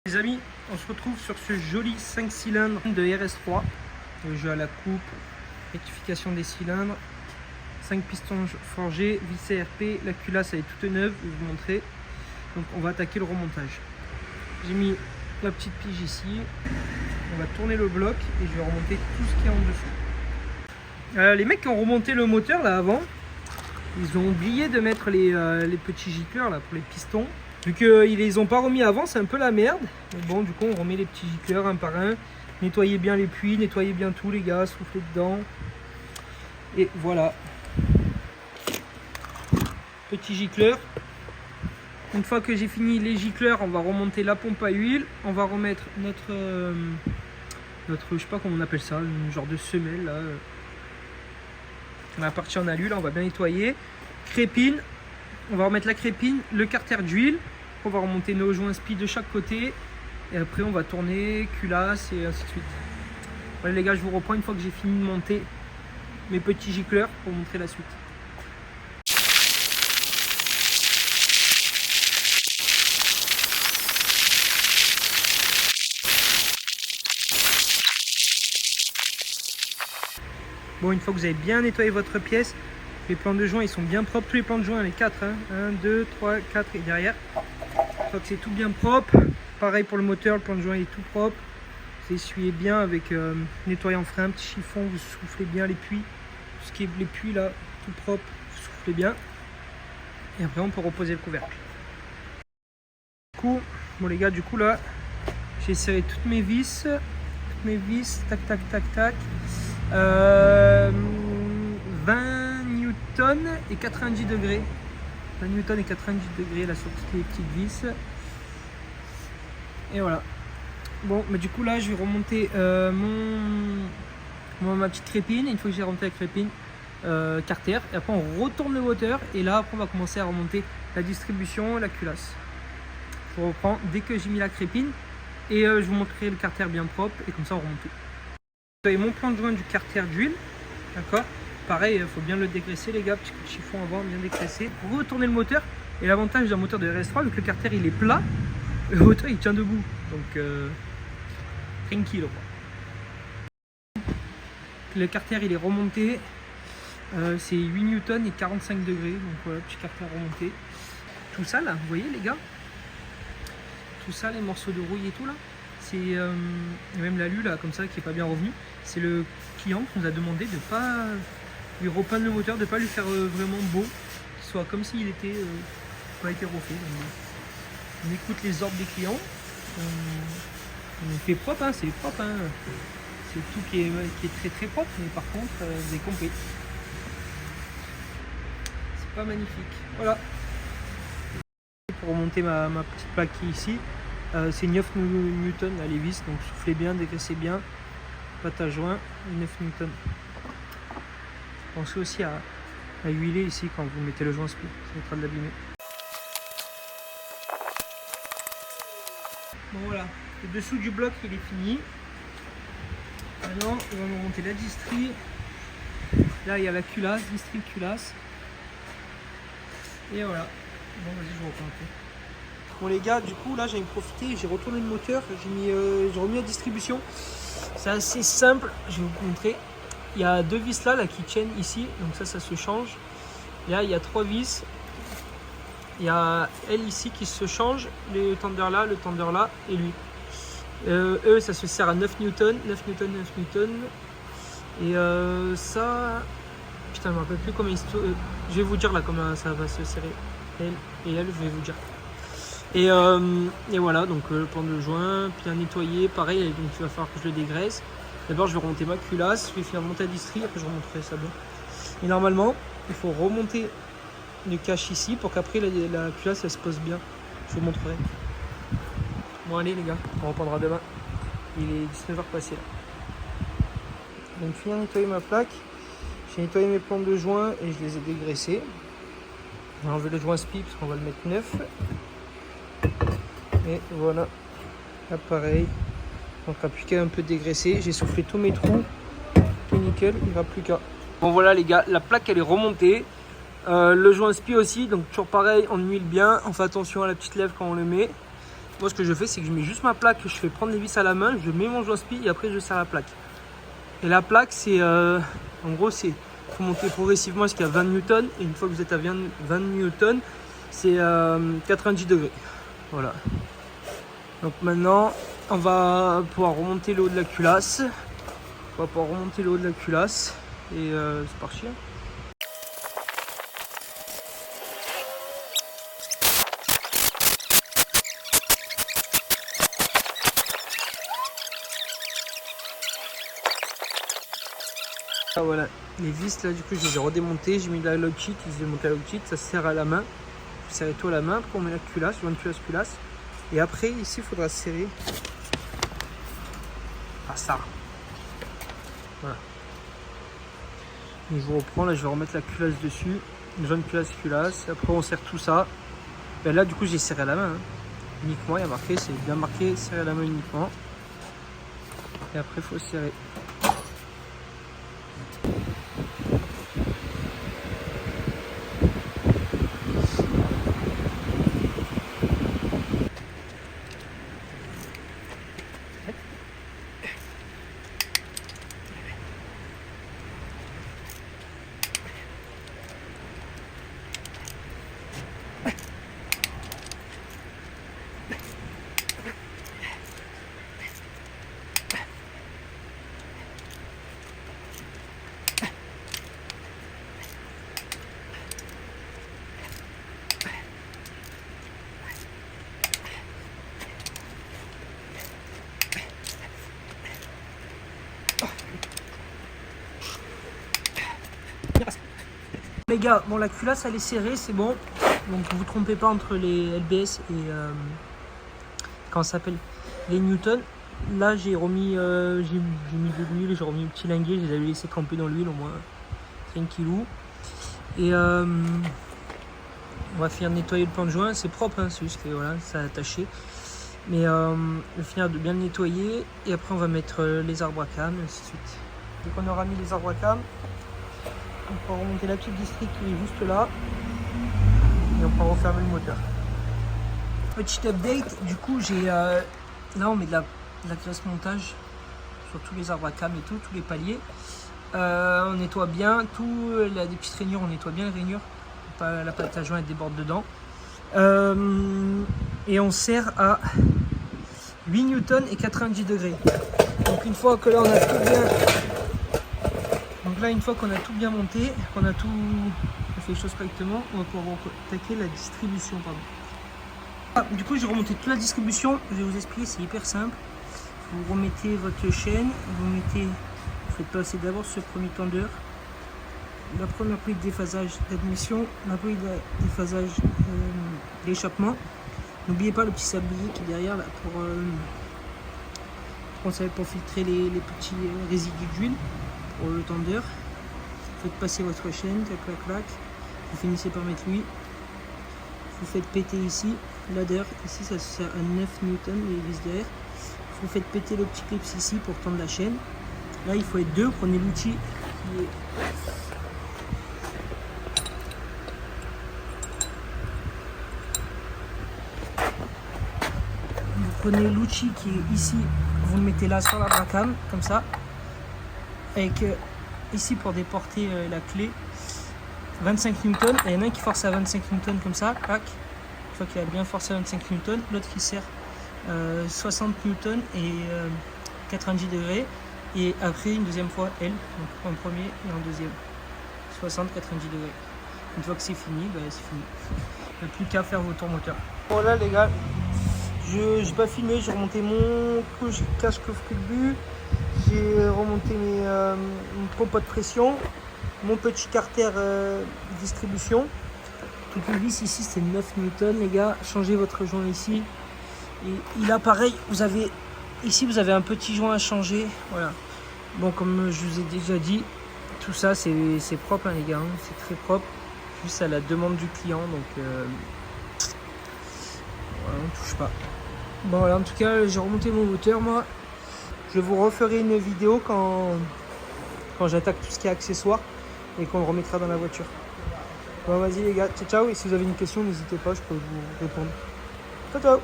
Les amis, on se retrouve sur ce joli 5 cylindres de RS3, le jeu à la coupe, rectification des cylindres, 5 pistons forgés, vis ARP, la culasse elle est toute neuve, je vais vous montrer. Donc on va attaquer le remontage. J'ai mis la petite pige ici, on va tourner le bloc et je vais remonter tout ce qui est en dessous. Les mecs qui ont remonté le moteur là avant, ils ont oublié de mettre les petits gicleurs là pour les pistons. Vu qu'ils les ont pas remis avant, c'est un peu la merde. Mais bon, du coup, on remet les petits gicleurs un par un. Nettoyez bien les puits, nettoyez bien tout, les gars, soufflez dedans. Et voilà. Petit gicleur. Une fois que j'ai fini les gicleurs, on va remonter la pompe à huile. On va remettre notre je sais pas comment on appelle ça, une genre de semelle là. La partie en alu, là, on va bien nettoyer. Crépine. On va remettre la crépine, le carter d'huile. On va remonter nos joints spi de chaque côté. Et après, on va tourner, culasse et ainsi de suite. Voilà les gars, je vous reprends une fois que j'ai fini de monter mes petits gicleurs pour montrer la suite. Bon, une fois que vous avez bien nettoyé votre pièce, les plans de joint ils sont bien propres, tous les plans de joint, les 4, hein. 1, 2, 3, 4 et derrière. Une fois que c'est tout bien propre, pareil pour le moteur, le plan de joint est tout propre. Vous essuyez bien avec nettoyant frein, petit chiffon, vous soufflez bien les puits. Tout ce qui est les puits là, tout propre, vous soufflez bien. Et après on peut reposer le couvercle. Du coup, bon les gars, du coup là, j'ai serré toutes mes vis, tac tac tac tac. 20 newtons et 90 degrés. 20 newtons et 90 degrés là sur toutes les petites vis. Et voilà. Bon, mais du coup là je vais remonter ma petite crépine. Une fois que j'ai remonté la crépine, carter. Et après on retourne le moteur. Et là après on va commencer à remonter la distribution et la culasse. Je reprends dès que j'ai mis la crépine. Et je vous montrerai le carter bien propre. Et comme ça on remonte tout. Vous avez mon plan de joint du carter d'huile, d'accord. Pareil, il faut bien le dégraisser les gars, petit coup de chiffon avant, bien dégraisser. Retourner le moteur, et l'avantage d'un moteur de RS3, vu que le carter il est plat, le moteur il tient debout, donc tranquille quoi. Le carter il est remonté, c'est 8 newtons et 45 degrés, donc voilà, petit carter remonté. Tout ça là, vous voyez les gars, tout ça, les morceaux de rouille et tout là. C'est même l'alu là comme ça qui est pas bien revenu, c'est le client qui nous a demandé de pas lui repeindre le moteur, de pas lui faire vraiment beau, qu'il soit comme s'il était pas été refait. Donc, on écoute les ordres des clients, on fait propre, hein, c'est propre, hein. C'est tout qui est très très propre, mais par contre vous avez compris, c'est pas magnifique. Voilà, pour remonter ma petite plaque qui est ici. C'est 9 newtons là, les vis, donc soufflez bien, dégraissez bien, pâte à joint, 9 newtons. Pensez aussi à huiler ici quand vous mettez le joint spi, ça évitera de l'abîmer. Bon voilà, le dessous du bloc il est fini. Maintenant on va nous monter la distrie. Là il y a la culasse, distrie culasse. Et voilà, bon vas-y je vous reprends un peu. Bon les gars, du coup là j'ai profité, j'ai retourné le moteur, j'ai remis la distribution. C'est assez simple, je vais vous montrer. Il y a deux vis là qui tiennent ici, donc ça se change. Là il y a 3 vis. Il y a elle ici qui se change, le tender là et lui. Eux ça se sert à 9 newtons, 9 newtons, 9 newtons. Et ça, putain je me rappelle plus comment je vais vous dire là comment ça va se serrer. Elle et elle, je vais vous dire. Et voilà, donc le plan de joint, bien nettoyé, pareil, donc il va falloir que je le dégraisse. D'abord je vais remonter ma culasse, je vais finir monter la distrie, après je remonterai ça bien. Et normalement, il faut remonter le cache ici pour qu'après la culasse elle se pose bien. Je vous montrerai. Bon allez les gars, on reprendra demain. Il est 19h passé là. Donc je viens de nettoyer ma plaque, j'ai nettoyé mes plans de joint et je les ai dégraissés. J'ai enlevé le joint spi parce qu'on va le mettre neuf. Et voilà, là pareil, donc il n'y a plus qu'à un peu dégraisser. J'ai soufflé tous mes trous, tout nickel, il n'y aura plus qu'à. Bon voilà les gars, la plaque elle est remontée, le joint spi aussi, donc toujours pareil, on huile bien, on fait attention à la petite lèvre quand on le met. moi ce que je fais, c'est que je mets juste ma plaque, je fais prendre les vis à la main, je mets mon joint-spi et après je serre la plaque. Et la plaque, c'est en gros, il faut monter progressivement jusqu'à 20 newtons. Et une fois que vous êtes à 20 newtons, c'est 90 degrés. Voilà. Donc maintenant, on va pouvoir remonter le haut de la culasse. On va pouvoir remonter le haut de la culasse. Et c'est parti. Ah, voilà, les vis là, du coup, je les ai redémontées. J'ai mis de la log sheet, ils ont démonté la log sheet, ça se serre à la main. Vous serrez tout à la main, après on met la culasse, joint de culasse. Et après, ici, il faudra serrer. Ah, ça. Voilà. Et je vous reprends, là, je vais remettre la culasse dessus. Une joint de culasse. Après, on serre tout ça. Ben là, du coup, j'ai serré à la main. Hein. Uniquement, il y a marqué, c'est bien marqué, serrer à la main uniquement. Et après, il faut serrer. Les gars, bon, la culasse elle est serrée, c'est bon. Donc vous trompez pas entre les LBS et comment ça s'appelle, les Newton. Là j'ai remis, j'ai mis de l'huile, j'ai remis un petit linguet, je les avais laissé camper dans l'huile au moins 5 kg. Et on va finir de nettoyer le plan de joint, c'est propre, hein, c'est juste que voilà, ça a attaché. Mais on va finir de bien le nettoyer et après on va mettre les arbres à cam et ainsi de suite. Dès qu'on aura mis les arbres à cam, on pourra remonter la tube district qui est juste là et on pourra refermer le moteur. Petit update, du coup j'ai là on met de la classe montage sur tous les arbres à cam et tout, tous les paliers. On nettoie bien tout, des petites rainures, on nettoie bien les rainures, pas la pâte à joint elle déborde dedans. Et on serre à 8 newtons et 90 degrés. Donc une fois que là on a tout bien. Donc là, une fois qu'on a tout bien monté, qu'on a tout fait les choses correctement, on va pouvoir attaquer la distribution. Du coup, j'ai remonté toute la distribution. Je vais vous expliquer, c'est hyper simple. Vous remettez votre chaîne, vous faites passer d'abord ce premier tendeur, la première prise de déphasage d'admission, la prise de déphasage d'échappement. N'oubliez pas le petit sablier qui est derrière là, pour filtrer les petits résidus d'huile. Pour le tendeur, faites passer votre chaîne, clac clac clac, vous finissez par mettre lui, vous faites péter ici, ladder, ici ça sert à 9 newtons, les vis derrière, vous faites péter le petit clip ici pour tendre la chaîne, là il faut être deux, prenez l'outil qui est... Vous prenez l'outil qui est ici, vous le mettez là sur la bracam, comme ça, avec ici pour déporter la clé 25 newtons, et il y en a un qui force à 25 newtons comme ça, clac, une fois qu'il a bien forcé à 25 newtons, l'autre qui sert 60 newtons et 90 degrés, et après une deuxième fois elle, donc en premier et en deuxième 60-90 degrés. Une fois que c'est fini, bah, c'est fini, il n'y a plus qu'à faire vos tours moteurs. Voilà les gars, je n'ai pas filmé, j'ai remonté mon cache-coffre de but. J'ai remonté mon pompe de pression, mon petit carter distribution. Toutes les vis ici c'est 9 newtons les gars. Changez votre joint ici. Et il a pareil, vous avez un petit joint à changer. Voilà. Bon, comme je vous ai déjà dit, tout ça c'est propre hein, les gars, hein. C'est très propre. Juste à la demande du client, donc voilà, on ne touche pas. Bon voilà, en tout cas j'ai remonté mon moteur moi. Je vous referai une vidéo quand j'attaque tout ce qui est accessoires et qu'on le remettra dans la voiture. Bon vas-y les gars, ciao ciao, et si vous avez une question n'hésitez pas, je peux vous répondre. Ciao ciao.